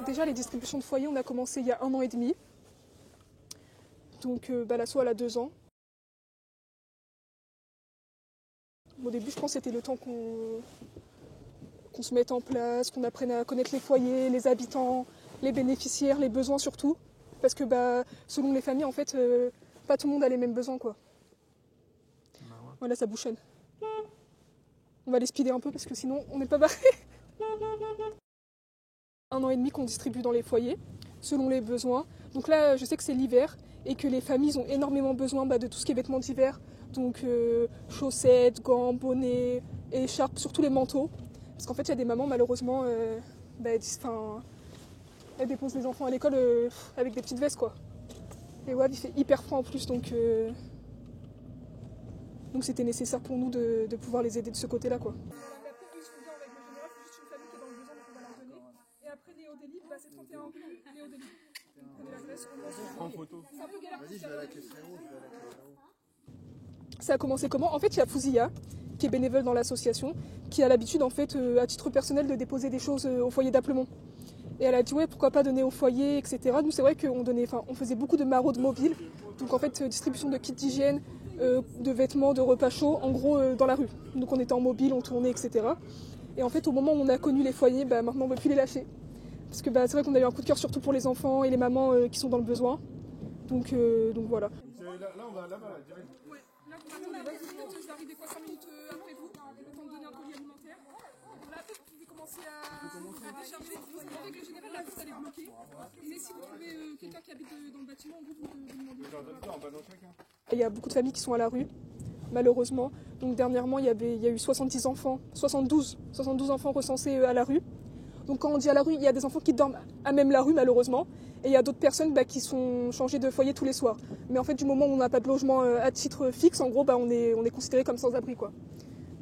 Déjà, les distributions de foyers, on a commencé il y a 1 an et demi. Donc l'asso, elle a 2 ans. Au début, je pense que c'était le temps qu'on se mette en place, qu'on apprenne à connaître les foyers, les habitants, les bénéficiaires, les besoins surtout. Parce que selon les familles, en fait, pas tout le monde a les mêmes besoins, quoi. Voilà, ça bouchonne. On va les speeder un peu parce que sinon, on n'est pas barré. 1 an et demi qu'on distribue dans les foyers, selon les besoins. Donc là, je sais que c'est l'hiver et que les familles ont énormément besoin de tout ce qui est vêtements d'hiver. Donc chaussettes, gants, bonnets, écharpes, surtout les manteaux. Parce qu'en fait, il y a des mamans, malheureusement, elles déposent les enfants à l'école avec des petites vestes, quoi. Et ouais, il fait hyper froid en plus, donc c'était nécessaire pour nous de pouvoir les aider de ce côté-là, quoi. Après Léo Délib, c'est 31 rue Léo Délib. Prends photo. C'est un peu galère. Vas-y, je vais à la caisse frérot, Ça a commencé comment? En fait, il y a Fouzia, qui est bénévole dans l'association, qui a l'habitude, en fait, à titre personnel, de déposer des choses au foyer d'Applemont. Et elle a dit, ouais, pourquoi pas donner au foyer, etc. Nous, c'est vrai on faisait beaucoup de maraudes mobiles. Donc, en fait, distribution de kits d'hygiène, de vêtements, de repas chauds, en gros, dans la rue. Donc, on était en mobile, on tournait, etc. Et en fait, au moment où on a connu les foyers, maintenant, on ne veut plus les lâcher. Parce que c'est vrai qu'on a eu un coup de cœur surtout pour les enfants et les mamans qui sont dans le besoin. Donc voilà. Là, on va là-bas, direct. Ouais, là, vous m'attendez, vous arrivez quoi 5 minutes après vous, le temps de donner un colis alimentaire. Là, après, vous pouvez commencer à décharger. En règle générale, la route, elle est bloquée. Mais si vous trouvez quelqu'un qui habite dans le bâtiment, vous demandez. Il y a beaucoup de familles qui sont à la rue, malheureusement. Donc dernièrement, il y a eu 72 enfants recensés à la rue. Donc quand on dit à la rue, il y a des enfants qui dorment à même la rue malheureusement, et il y a d'autres personnes qui sont changées de foyer tous les soirs. Mais en fait, du moment où on n'a pas de logement à titre fixe, en gros, on est considéré comme sans-abri, quoi.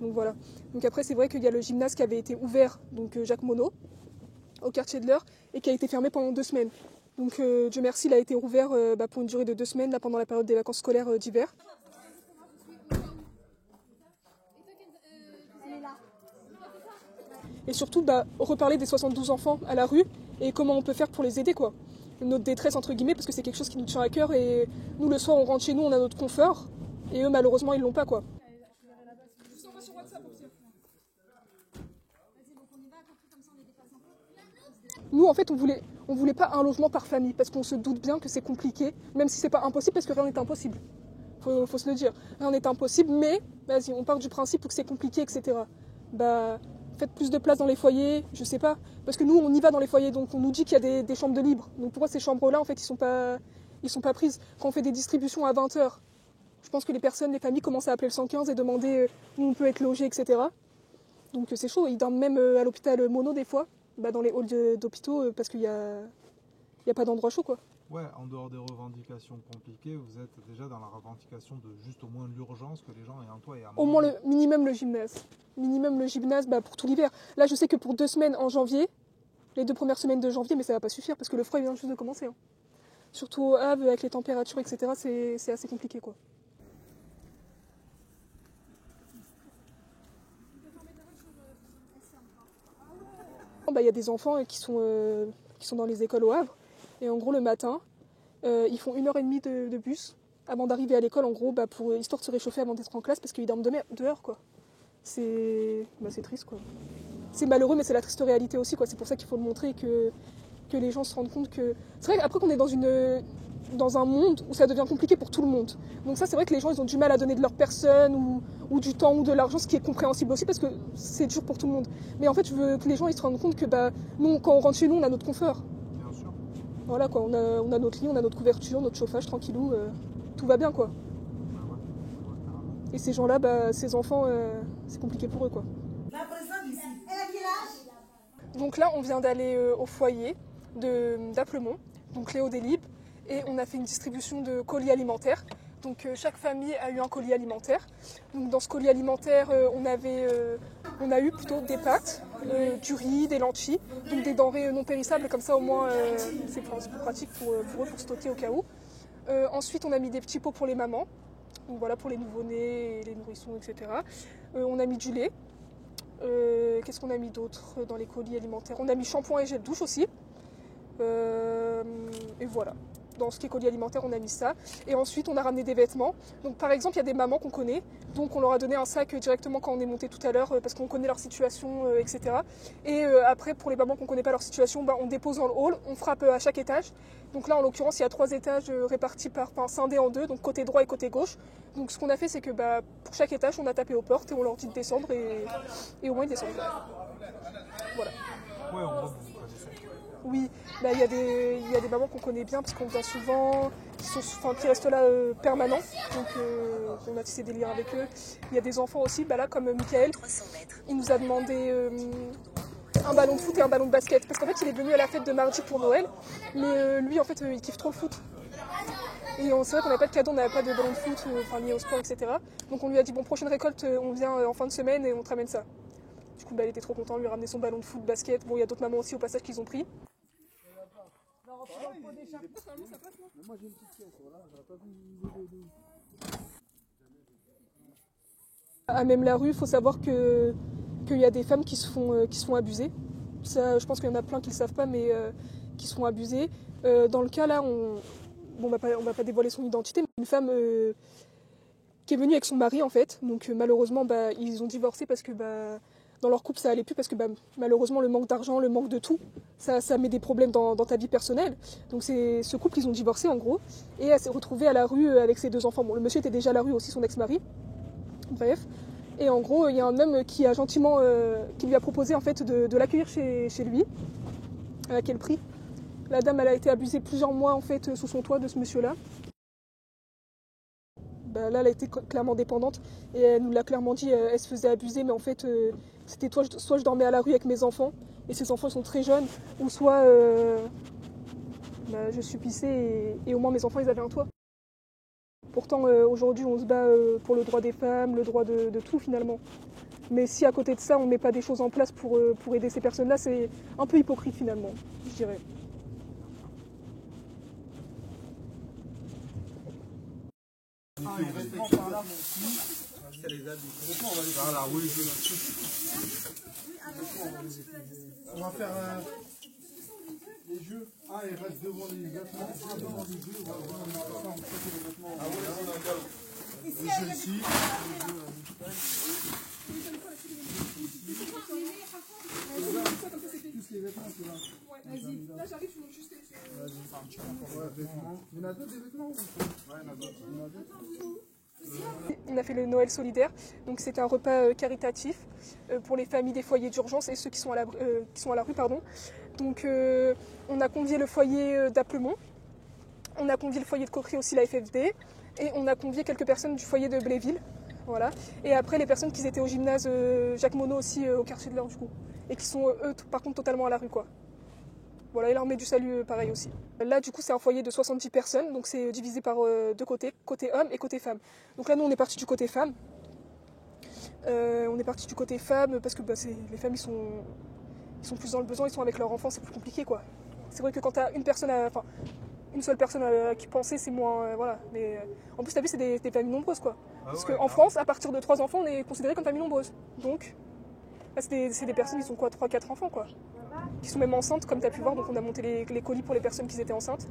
Donc voilà. Donc après, c'est vrai qu'il y a le gymnase qui avait été ouvert, donc Jacques Monod, au quartier de l'Eure, et qui a été fermé pendant 2 semaines. Donc Dieu merci, il a été rouvert pour une durée de 2 semaines, là, pendant la période des vacances scolaires d'hiver. Et surtout, reparler des 72 enfants à la rue et comment on peut faire pour les aider, quoi. Notre détresse, entre guillemets, parce que c'est quelque chose qui nous tient à cœur et nous, le soir, on rentre chez nous, on a notre confort et eux, malheureusement, ils l'ont pas, quoi. Nous, en fait, on voulait pas un logement par famille parce qu'on se doute bien que c'est compliqué, même si c'est pas impossible parce que rien n'est impossible. Faut se le dire. Rien n'est impossible, mais vas-y, on part du principe que c'est compliqué, etc. Faites plus de place dans les foyers, je sais pas. Parce que nous, on y va dans les foyers, donc on nous dit qu'il y a des chambres de libre. Donc pourquoi ces chambres-là, en fait, ils sont pas prises? Quand on fait des distributions à 20h, je pense que les familles commencent à appeler le 115 et demander où on peut être logé, etc. Donc c'est chaud. Ils dorment même à l'hôpital Monod des fois, dans les halls d'hôpitaux, parce qu'il y a pas d'endroit chaud, quoi. Ouais, en dehors des revendications compliquées, vous êtes déjà dans la revendication de juste au moins l'urgence que les gens aient un toit et à manger. Au moins le minimum le gymnase. Minimum le gymnase pour tout l'hiver. Là, je sais que pour 2 semaines en janvier, les 2 premières semaines de janvier, mais ça va pas suffire parce que le froid vient juste de commencer. Hein. Surtout au Havre, avec les températures, etc., c'est assez compliqué, quoi. Il y a des enfants qui sont dans les écoles au Havre. Et en gros, le matin, ils font 1h30 de bus avant d'arriver à l'école, en gros, pour histoire de se réchauffer avant d'être en classe, parce qu'ils dorment dehors, quoi. C'est triste, quoi. C'est malheureux, mais c'est la triste réalité aussi, quoi. C'est pour ça qu'il faut le montrer, que les gens se rendent compte que... C'est vrai qu'après qu'on est dans un monde où ça devient compliqué pour tout le monde. Donc ça, c'est vrai que les gens, ils ont du mal à donner de leur personne, ou du temps, ou de l'argent, ce qui est compréhensible aussi, parce que c'est dur pour tout le monde. Mais en fait, je veux que les gens, ils se rendent compte que, nous, quand on rentre chez nous, on a notre confort. Bien sûr. Voilà, quoi. On a notre lit, on a notre couverture, notre chauffage, tranquillou. Tout va bien, quoi. Et ces gens-là, ces enfants, c'est compliqué pour eux, quoi. Donc là, on vient d'aller au foyer d'Applemont, donc Léo Délib, et on a fait une distribution de colis alimentaires. Donc chaque famille a eu un colis alimentaire. Donc dans ce colis alimentaire, on a eu plutôt des pâtes, du riz, des lentilles, donc des denrées non périssables, comme ça au moins c'est plus pratique pour eux pour stocker au cas où. Ensuite, on a mis des petits pots pour les mamans. Donc voilà, pour les nouveau-nés, les nourrissons, etc. On a mis du lait. Qu'est-ce qu'on a mis d'autre dans les colis alimentaires? On a mis shampoing et gel douche aussi. Et voilà. Dans ce qui est colis alimentaire, on a mis ça. Et ensuite, on a ramené des vêtements. Donc par exemple, il y a des mamans qu'on connaît. Donc on leur a donné un sac directement quand on est monté tout à l'heure parce qu'on connaît leur situation, etc. Et après, pour les mamans qu'on ne connaît pas leur situation, on dépose dans le hall, on frappe à chaque étage. Donc là, en l'occurrence, il y a 3 étages répartis scindés en 2, donc côté droit et côté gauche. Donc ce qu'on a fait, c'est que pour chaque étage, on a tapé aux portes et on leur dit de descendre et au moins ils descendent. Voilà. Ouais, en gros, vous connaissez. Oui, il y a des mamans qu'on connaît bien parce qu'on vient souvent, qui restent là permanents, donc on a tissé des liens avec eux. Il y a des enfants aussi, là comme Michael, il nous a demandé un ballon de foot et un ballon de basket parce qu'en fait il est venu à la fête de mardi pour Noël, mais lui en fait il kiffe trop le foot. Et c'est vrai qu'on n'avait pas de cadeau, on n'avait pas de ballon de foot lié au sport, etc. Donc on lui a dit bon, prochaine récolte, on vient en fin de semaine et on te ramène ça. Du coup, il était trop content, lui a ramené son ballon de foot, basket. Bon, il y a d'autres mamans aussi au passage qu'ils ont pris. Moi j'ai une petite pièce, voilà, j'aurais pas vu. À même la rue, il faut savoir qu'il y a des femmes qui se font abuser. Ça, je pense qu'il y en a plein qui ne le savent pas, mais qui se font abuser. Dans le cas là, on va pas dévoiler son identité, mais une femme qui est venue avec son mari en fait. Donc malheureusement, ils ont divorcé parce que dans leur couple ça allait plus parce que malheureusement le manque d'argent, le manque de tout, ça met des problèmes dans ta vie personnelle. Donc ce couple ils ont divorcé en gros et elle s'est retrouvée à la rue avec ses 2 enfants. Bon, le monsieur était déjà à la rue aussi, son ex-mari. Bref. Et en gros il y a un homme qui a gentiment qui lui a proposé en fait de l'accueillir chez lui. À quel prix? La dame elle a été abusée plusieurs mois en fait sous son toit de ce monsieur-là. Là, elle a été clairement dépendante et elle nous l'a clairement dit, elle se faisait abuser, mais en fait, c'était soit je dormais à la rue avec mes enfants, et ces enfants sont très jeunes, ou soit je subissais et au moins mes enfants ils avaient un toit. Pourtant, aujourd'hui, on se bat pour le droit des femmes, le droit de tout finalement. Mais si à côté de ça, on ne met pas des choses en place pour aider ces personnes-là, c'est un peu hypocrite finalement, je dirais. Les vêtements par là, c'est les habits. On va les faire là, oui. On va faire les jeux. Ah, il reste devant les vêtements. Devant les jeux, on va checker les vêtements. Ah oui, les jeux ici. Tous les vêtements, c'est là. Ouais, vas-y. Là, j'arrive, je monte juste les... Ouais, vêtements. Il y en a d'autres des vêtements ou? Ouais, il y en a d'autres. On a fait le Noël solidaire, donc c'était un repas caritatif pour les familles des foyers d'urgence et ceux qui sont à la rue. Pardon. Donc on a convié le foyer d'Aplemont, on a convié le foyer de Coquery aussi, la FFD, et on a convié quelques personnes du foyer de Bléville. Voilà. Et après les personnes qui étaient au gymnase Jacques Monod aussi au quartier de l'Or du coup, et qui sont eux par contre totalement à la rue quoi. Voilà, et l'armée du salut pareil aussi. Là du coup c'est un foyer de 70 personnes, donc c'est divisé par 2 côtés, côté homme et côté femme. Donc là nous on est parti du côté femme. Parce que les femmes ils sont plus dans le besoin, ils sont avec leur enfant, c'est plus compliqué quoi. C'est vrai que quand t'as une seule personne à qui penser, c'est moins voilà. Mais en plus t'as vu c'est des familles nombreuses quoi. Parce qu'en France, à partir de 3 enfants, on est considéré comme famille nombreuse. Donc là, c'est des personnes, ils ont quoi, 3-4 enfants quoi. Qui sont même enceintes comme tu as pu voir, donc on a monté les colis pour les personnes qui étaient enceintes.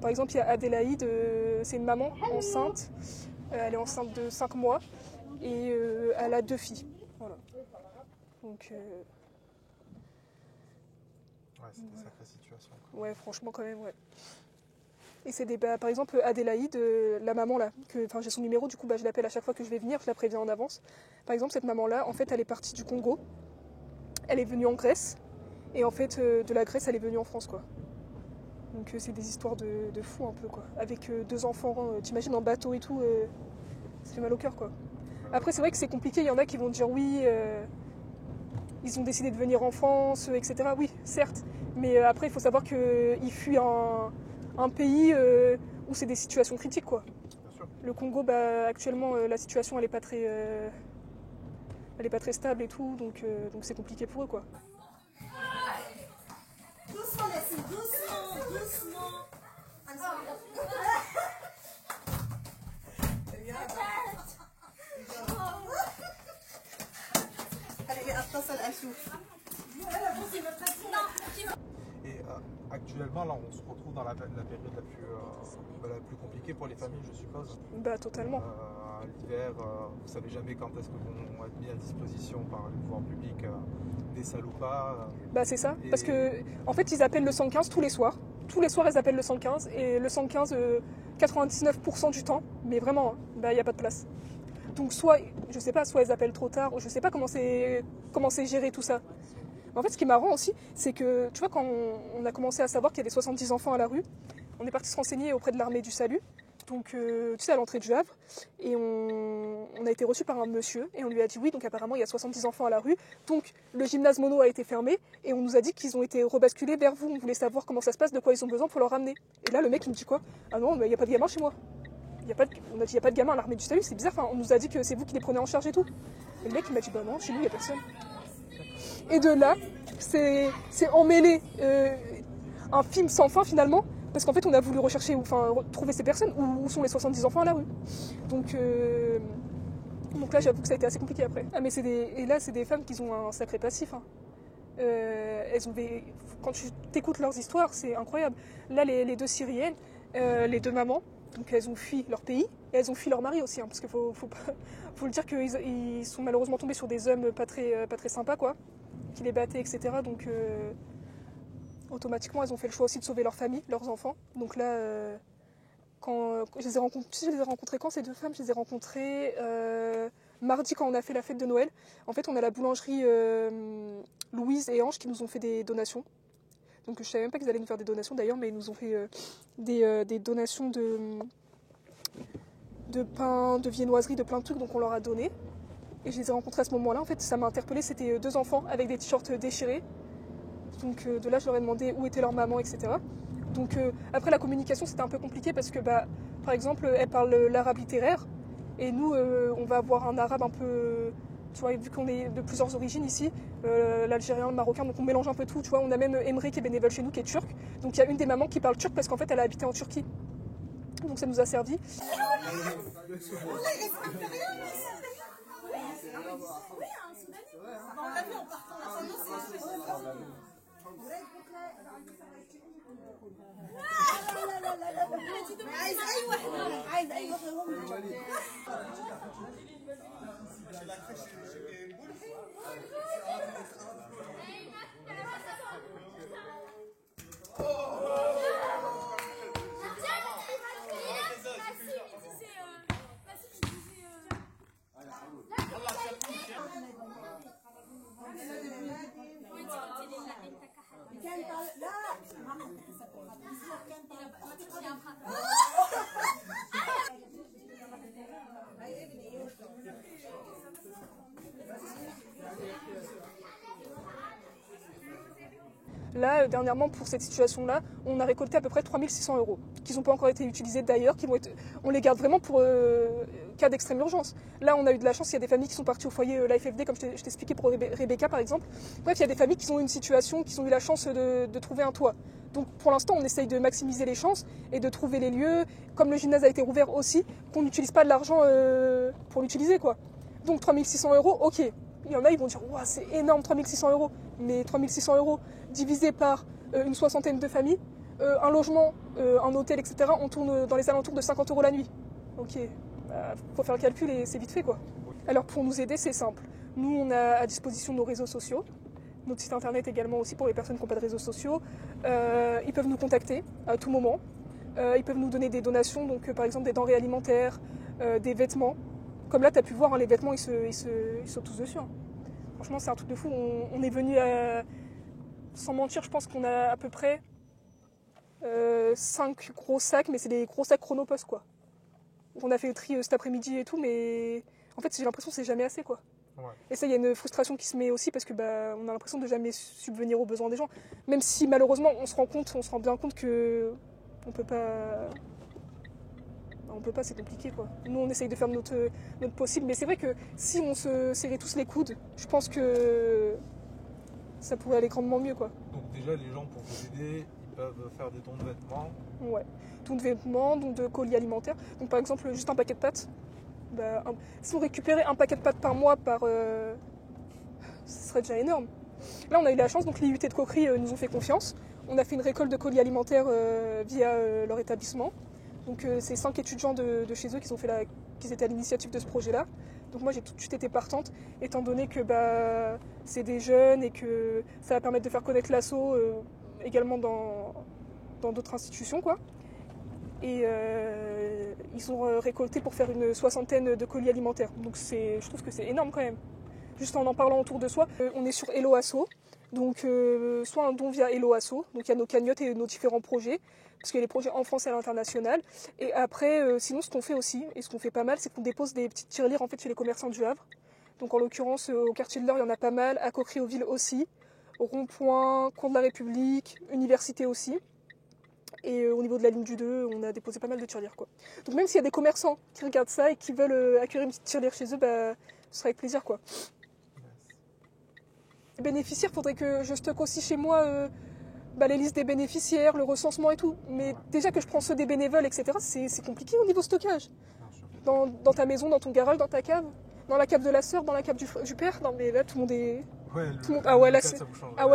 Par exemple, il y a Adélaïde, c'est une maman enceinte, elle est enceinte de 5 mois et elle a 2 filles. Voilà. Donc ouais, c'est une sacrée situation. Ouais, franchement quand même, ouais. Et c'est par exemple Adélaïde, la maman là, j'ai son numéro, du coup je l'appelle à chaque fois que je vais venir, je la préviens en avance. Par exemple cette maman là, en fait elle est partie du Congo, elle est venue en Grèce, et en fait de la Grèce elle est venue en France quoi. Donc c'est des histoires de fous un peu quoi. Avec 2 enfants, t'imagines en bateau et tout, ça fait mal au cœur quoi. Après c'est vrai que c'est compliqué, il y en a qui vont dire oui, ils ont décidé de venir en France, etc. Oui, certes, mais après il faut savoir qu'ils fuient un pays où c'est des situations critiques quoi. Le Congo, actuellement la situation elle est pas très stable et tout, donc c'est compliqué pour eux quoi. Doucement, Nessie, doucement. là, on se retrouve dans la période la plus compliquée pour les familles, je suppose. Bah totalement. L'hiver, vous savez jamais quand est-ce que vont être mis à disposition par les pouvoirs publics des salles ou pas. Bah c'est ça, parce que en fait ils appellent le 115 tous les soirs. Tous les soirs ils appellent le 115 et le 115 99% du temps, mais vraiment, bah il n'y a pas de place. Donc soit, je sais pas, soit ils appellent trop tard, ou je sais pas comment c'est géré tout ça. En fait, ce qui est marrant aussi, c'est que, tu vois, quand on a commencé à savoir qu'il y avait 70 enfants à la rue, on est parti se renseigner auprès de l'armée du salut, donc tu sais, à l'entrée du Havre, et on a été reçu par un monsieur, et on lui a dit oui, donc apparemment il y a 70 enfants à la rue, donc le gymnase mono a été fermé, et on nous a dit qu'ils ont été rebasculés vers vous, on voulait savoir comment ça se passe, de quoi ils ont besoin pour leur ramener. Et là, le mec il me dit quoi? Ah non, mais il n'y a pas de gamin chez moi. On a dit il n'y a pas de gamin à l'armée du salut, c'est bizarre, enfin, on nous a dit que c'est vous qui les prenez en charge et tout. Et le mec il m'a dit bah non, chez nous il n'y a personne. Et de là, c'est emmêlé un film sans fin finalement, parce qu'en fait on a voulu rechercher, enfin trouver ces personnes, où sont les 70 enfants à la rue. Donc là j'avoue que ça a été assez compliqué après. Ah mais et là c'est des femmes qui ont un sacré passif. Hein. Quand tu t'écoutes leurs histoires, c'est incroyable. Là les deux Syriennes, les deux mamans, donc elles ont fui leur pays, et elles ont fui leur mari aussi, hein, parce qu'il faut le dire qu'ils sont malheureusement tombés sur des hommes pas très sympas, quoi, qui les battaient, etc. Donc automatiquement, elles ont fait le choix aussi de sauver leur famille, leurs enfants. Donc là, quand je les ai rencontrées quand ces deux femmes, je les ai rencontrées mardi quand on a fait la fête de Noël. En fait, on a la boulangerie Louise et Ange qui nous ont fait des donations. Donc je savais même pas qu'ils allaient nous faire des donations d'ailleurs, mais ils nous ont fait des donations de pain, de viennoiserie, de plein de trucs, donc on leur a donné. Et je les ai rencontrés à ce moment-là. En fait, ça m'a interpellée, c'était deux enfants avec des t-shirts déchirés. Donc de là, je leur ai demandé où était leur maman, etc. Donc après, la communication, c'était un peu compliqué parce que, par exemple, elle parle l'arabe littéraire. Et nous, on va avoir un arabe un peu... Tu vois, vu qu'on est de plusieurs origines ici, l'algérien, le marocain, donc on mélange un peu tout, tu vois. On a même Emre qui est bénévole chez nous, qui est turc. Donc il y a une des mamans qui parle turc parce qu'en fait, elle a habité en Turquie. Donc ça nous a servi. Là, dernièrement, pour cette situation-là, on a récolté à peu près 3600 € qui n'ont pas encore été utilisés d'ailleurs, on les garde vraiment pour cas d'extrême urgence. Là, on a eu de la chance, il y a des familles qui sont parties au foyer l'AFFD, comme je t'expliquais pour Rebecca par exemple. Bref, il y a des familles qui ont une situation, qui ont eu la chance de trouver un toit. Donc pour l'instant, on essaye de maximiser les chances et de trouver les lieux, comme le gymnase a été rouvert aussi, qu'on n'utilise pas de l'argent pour l'utiliser, quoi. Donc 3600 €, ok. Il y en a, ils vont dire, wow, c'est énorme, 3600 €. Mais 3600 € divisé par une soixantaine de familles, un logement, un hôtel, etc., on tourne dans les alentours de 50 € la nuit. Ok, faut faire le calcul et c'est vite fait, quoi. Alors pour nous aider, c'est simple. Nous, on a à disposition nos réseaux sociaux, notre site internet également aussi pour les personnes qui n'ont pas de réseaux sociaux. Ils peuvent nous contacter à tout moment. Ils peuvent nous donner des donations, donc par exemple des denrées alimentaires, des vêtements. Comme là, tu as pu voir, hein, les vêtements, ils sautent tous dessus. Hein. Franchement, c'est un truc de fou. On est venu à... Sans mentir, je pense qu'on a à peu près 5 gros sacs, mais c'est des gros sacs Chronopost, quoi. On a fait le tri cet après-midi et tout, mais en fait, j'ai l'impression que c'est jamais assez, quoi. Ouais. Et ça, il y a une frustration qui se met aussi parce que on a l'impression de jamais subvenir aux besoins des gens. Même si malheureusement, on se rend bien compte que on peut pas, c'est compliqué, quoi. Nous, on essaye de faire notre possible, mais c'est vrai que si on se serrait tous les coudes, je pense que ça pourrait aller grandement mieux, quoi. Donc déjà, les gens, pour vous aider, ils peuvent faire des dons de vêtements. Ouais, dons de vêtements, dons de colis alimentaires. Donc par exemple, juste un paquet de pâtes. Si on récupérait un paquet de pâtes par mois, ce serait déjà énorme. Là, on a eu la chance, donc les UT de Coquerie nous ont fait confiance. on a fait une récolte de colis alimentaires via leur établissement. Donc c'est 5 étudiants de chez eux qui étaient à l'initiative de ce projet-là. Donc moi j'ai tout de suite été partante, étant donné que c'est des jeunes et que ça va permettre de faire connaître l'asso également dans d'autres institutions, quoi. Et ils ont récolté pour faire une 60aine de colis alimentaires. Donc je trouve que c'est énorme quand même. Juste en parlant autour de soi, on est sur Hello Asso. Donc soit un don via Hello Asso, donc il y a nos cagnottes et nos différents projets, parce qu'il y a les projets en France et à l'international. Et après, sinon ce qu'on fait aussi, et ce qu'on fait pas mal, c'est qu'on dépose des petites tirelires en fait chez les commerçants du Havre. Donc en l'occurrence, au quartier de l'Or, il y en a pas mal, à Coqueril-aux-Villes aussi, au Rond-Point, Cours de la République, Université aussi. Et au niveau de la ligne du 2, on a déposé pas mal de tirelires, quoi. Donc même s'il y a des commerçants qui regardent ça et qui veulent acquérir une petite tirelire chez eux, ce sera avec plaisir, quoi. Les bénéficiaires, faudrait que je stocke aussi chez moi les listes des bénéficiaires, le recensement et tout. Mais déjà que je prends ceux des bénévoles, etc., c'est compliqué au niveau stockage. Dans ta maison, dans ton garage, dans ta cave, dans la cave de la sœur, dans la cave du père. Non mais là, tout le monde est... Ouais, tout le monde... Ah ouais, là,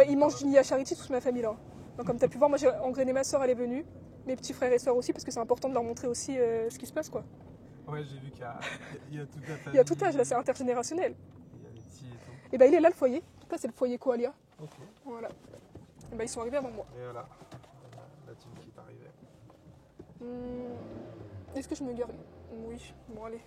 ils mangent du nid à charité, toute ma famille, là. Donc, comme tu as pu voir, moi j'ai engrainé ma soeur, elle est venue, mes petits frères et sœurs aussi, parce que c'est important de leur montrer aussi ce qui se passe, quoi. Ouais, j'ai vu qu'il y a toute la famille. Il y a tout âge, là, c'est intergénérationnel. Il y a les petits et tout. Et il est là le foyer. Donc là, c'est le foyer Koalia. Ok. Voilà. Et ils sont arrivés avant moi. Et voilà, la team qui est arrivée. Est-ce que je me gare? Oui, bon allez.